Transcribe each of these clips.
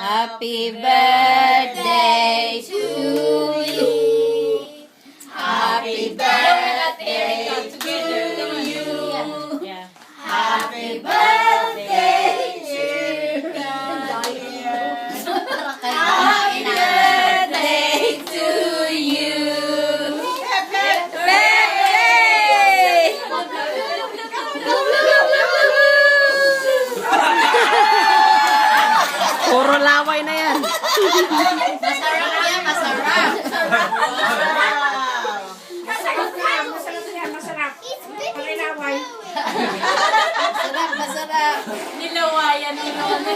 Happy birthday to you. Happy birthday to you. Happy birthday to you. Happy birthday to you. Puro laway na yan. Masarap yan, masarap. Masarap. Nilawayan ni Lola.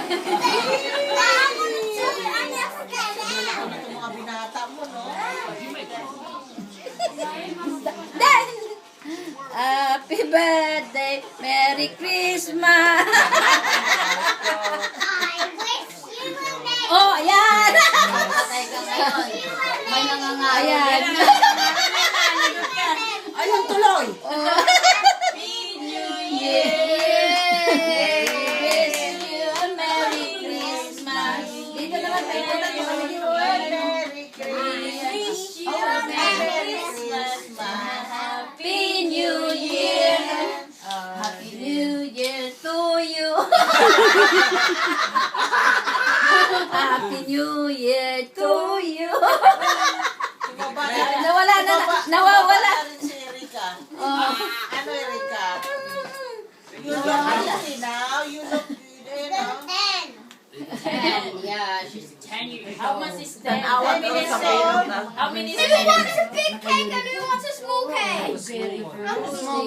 Ito mga binata mo, no? Happy birthday, Merry Christmas. Oh, ayan. Patay ka ngayon. May nangangayon. Ayan. Ayun, tuloy! Happy New Year! Wish you a Merry Christmas. Dito naman tayo. Merry Christmas! Wish you a Merry Christmas. Happy New Year. Happy New Year to you. Happy New Year to you. Nawala na. Nawawala. Si Erika. Oh. Ano, Erika? You look healthy now. You look good, eh, no? Yeah, she's 10 years. How much is that? Awa ko sa payment na. How many is Who wants a big cake and who wants a small cake? very small.